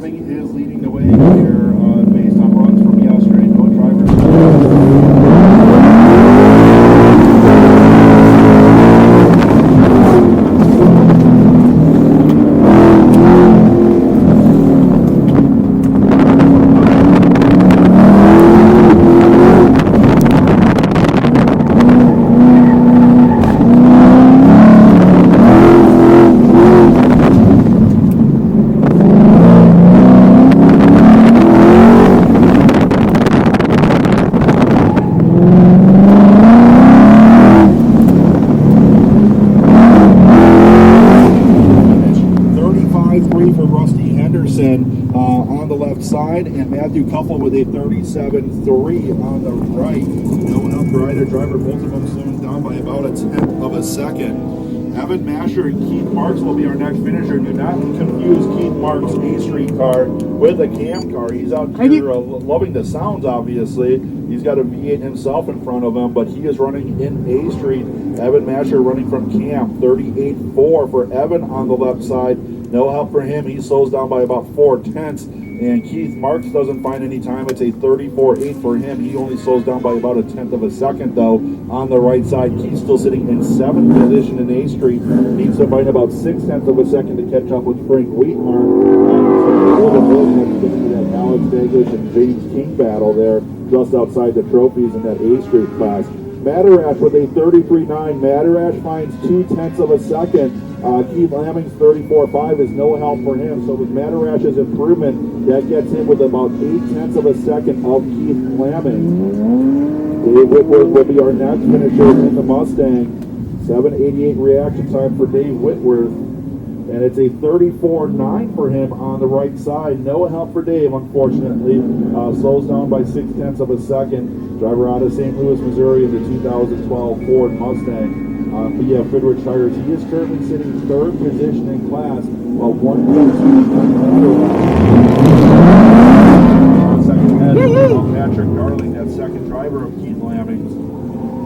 Lamming is leading the way here based on runs from yesterday. No drivers. On the left side, and Matthew Couple with a 37.3 on the right. No help for either driver, both of them slowing down by about a tenth of a second. Evan Masher and Keith Marks will be our next finisher. Do not confuse Keith Marks' A Street car with a cam car. He's out here loving the sounds, obviously. He's got a V8 himself in front of him, but he is running in A Street. Evan Masher running from cam, 38.4 for Evan on the left side. No help for him. He slows down by about 4/10. And Keith Marks doesn't find any time. It's a 34.8 for him. He only slows down by about a tenth of a second, though. On the right side, Keith's still sitting in 7th position in A Street. Needs to find about 6/10 of a second to catch up with Frank Wheatmar. That Alex Daglish and James King battle there, just outside the trophies in that A Street class. Madarash with a 33.9. Madarash finds 2/10 of a second. Keith Lamming's 34.5 is no help for him. So with Madarash's improvement, that gets him with about 8/10 of a second of Keith Lamming. Dave Whitworth will be our next finisher in the Mustang. 7:88 reaction time for Dave Whitworth. And it's a 34.9 for him on the right side. No help for Dave, unfortunately. Slows down by 6/10 of a second. Driver out of St. Louis, Missouri in the 2012 Ford Mustang. Goodrich Tires. He is currently sitting 3rd position in class, while 1.2 second ahead of Patrick Darling, that second driver of Keith Lamming's.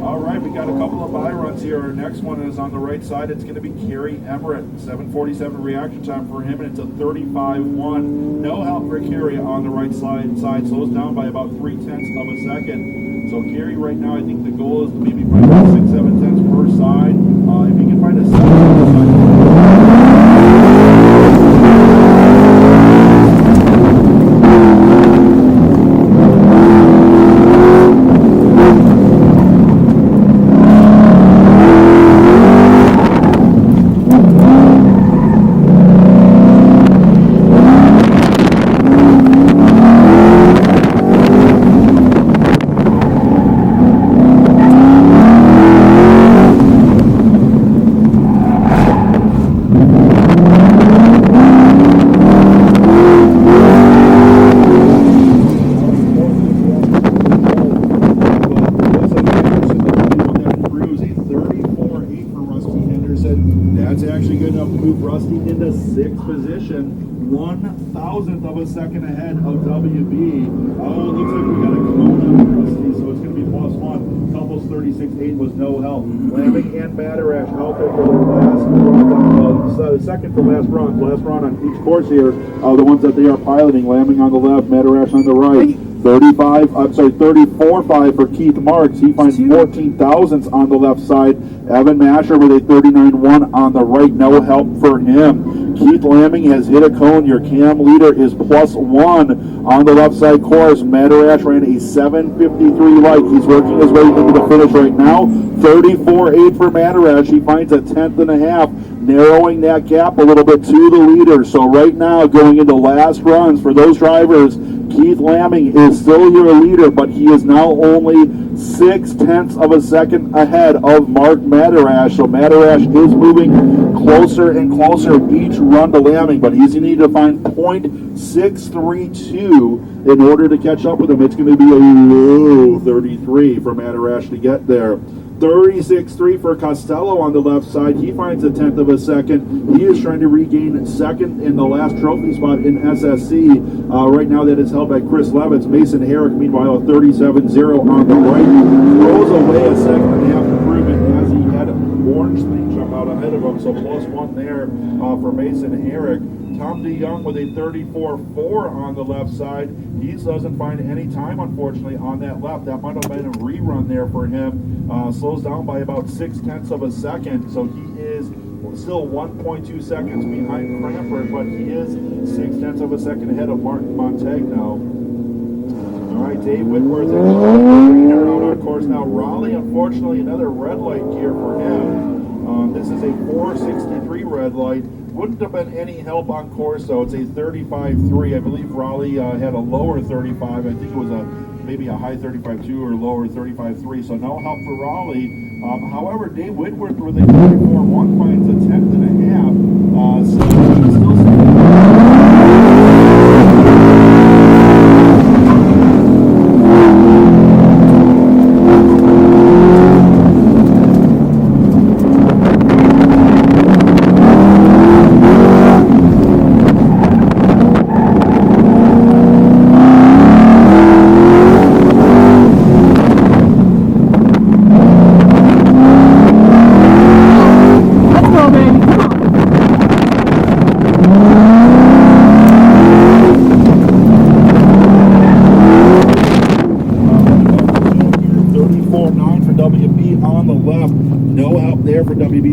All right, we got a couple of bye runs here. Our next one is on the right side. It's going to be Kerry Everett. 7:47 reaction time for him, and it's a 35.1. No help for Kerry on the right side. Slows down by about 3/10 of a second. So Kerry right now, I think the goal is to maybe find about 6-7 tenths per side. If you can find a 7 per side. That's actually good enough to move Rusty into 6th position, 1/1000th of a second ahead of WB. Oh, it looks like we got a cone on Rusty, so it's going to be +1. Couples 36.8 was no help. Lamming and Madarash out there for their last run, second to last run on each course here. The ones that they are piloting, Lamming on the left, Madarash on the right. 34.5 for Keith Marks. He finds 14 thousandths on the left side. Evan Masher with a 39.1 on the right. No help for him. Keith Lamming has hit a cone. Your cam leader is +1 on the left side course. Madarash ran a 7:53 light. He's working his way into the finish right now. 34.8 for Madarash. He finds a 1/10.5, narrowing that gap a little bit to the leader. So right now, going into last runs for those drivers, Keith Lamming is still your leader, but he is now only 6/10 of a second ahead of Mark Madarash. So Madarash is moving closer and closer each run to Lamming, but he's going to need to find .632 in order to catch up with him. It's going to be a low 33 for Madarash to get there. 36.3 for Costello on the left side. He finds a 1/10 of a second. He is trying to regain second in the last trophy spot in SSC. Right now that is held by Chris Levitz. Mason Herrick, meanwhile, a 37.0 on the right. Throws away a 2.5 improvement as he had Orange Thing jump out ahead of him. So +1 there for Mason Herrick. Tom DeYoung with a 34.4 on the left side. He doesn't find any time, unfortunately, on that lap. That might have been a rerun there for him. Slows down by about 0.6 of a second, so he is still 1.2 seconds behind Cranford, but he is 0.6 of a second ahead of Martin Montegno. All right, Dave Whitworth and out on course now. Raleigh, unfortunately, another red light gear for him. This is a 463 red light. Wouldn't have been any help on course, though. It's a 35.3. I believe Raleigh had a lower 35. I think it was maybe a high 35.2 or lower 35.3. So no help for Raleigh. However, Dave Whitworth with a 34.1 finds a 10th and a half. So he's still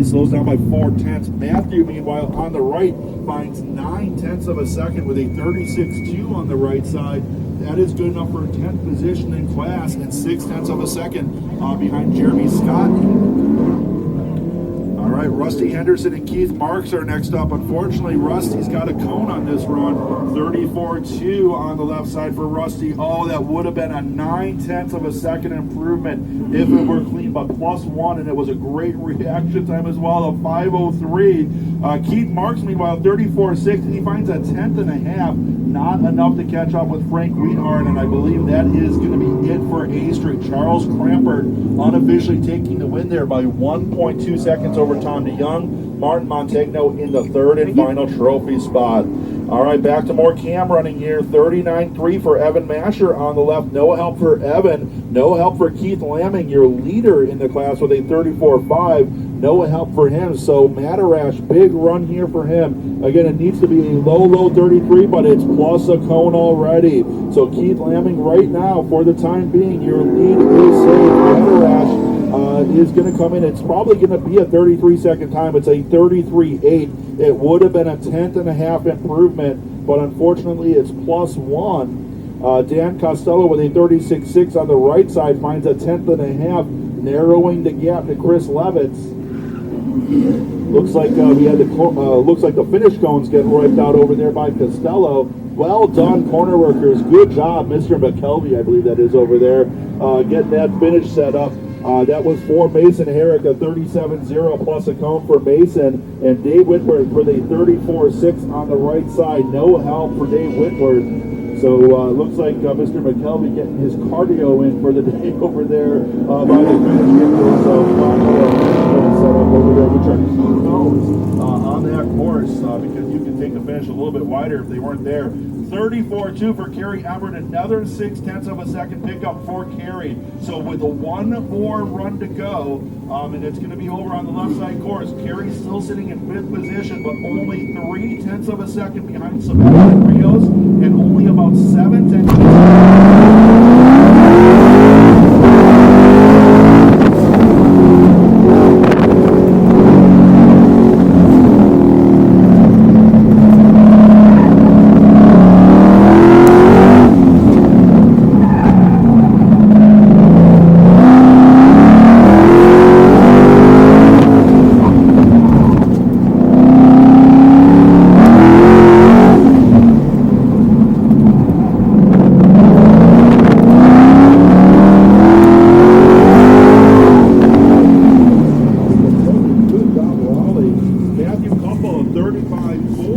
slows down by 0.4. Matthew, meanwhile, on the right, finds 0.9 of a second with a 36.2 on the right side. That is good enough for a 10th position in class and 0.6 of a second behind Jeremy Scott. All right, Rusty Henderson and Keith Marks are next up. Unfortunately, Rusty's got a cone on this run. 34.2 on the left side for Rusty. Oh, that would have been a 0.9 of a second improvement if it were clean, but +1, and it was a great reaction time as well of 5:03. Keith Marks, meanwhile, 34.6. He finds a 10th and a half. Not enough to catch up with Frank Weinhardt, and I believe that is going to be it for A Street. Charles Crampert unofficially taking the win there by 1.2 seconds over Tom DeYoung. Martin Montegno in the third and final trophy spot. All right, back to more cam running here. 39.3 for Evan Masher on the left. No help for Evan. No help for Keith Lamming, your leader in the class with a 34.5. No help for him. So Madarash, big run here for him. Again, it needs to be a low 33, but it's plus a cone already. So Keith Lamming right now, for the time being, your lead is safe. Madarash is going to come in. It's probably going to be a 33-second time. It's a 33.8. It would have been a 10th and a half improvement, but unfortunately it's +1. Dan Costello with a 36.6 on the right side finds a 10th and a half, narrowing the gap to Chris Levitz. Looks like looks like the finish cones get wiped out over there by Costello. Well done, corner workers. Good job, Mr. McKelvey, I believe that is over there, getting that finish set up. That was for Mason Herrick, a 37.0 plus a cone for Mason, and Dave Whitworth with a 34.6 on the right side. No help for Dave Whitworth. So looks like Mr. McKelvey getting his cardio in for the day over there by the finish. So set up over there. We try to keep cones on that course because you can take the finish a little bit wider if they weren't there. 34.2 for Kerry Everett, another 0.6 of a second pickup for Kerry. So with one more run to go, and it's going to be over on the left side course. Kerry's still sitting in 5th position, but only 0.3 of a second behind Sebastian Rios, and only about 7 35.4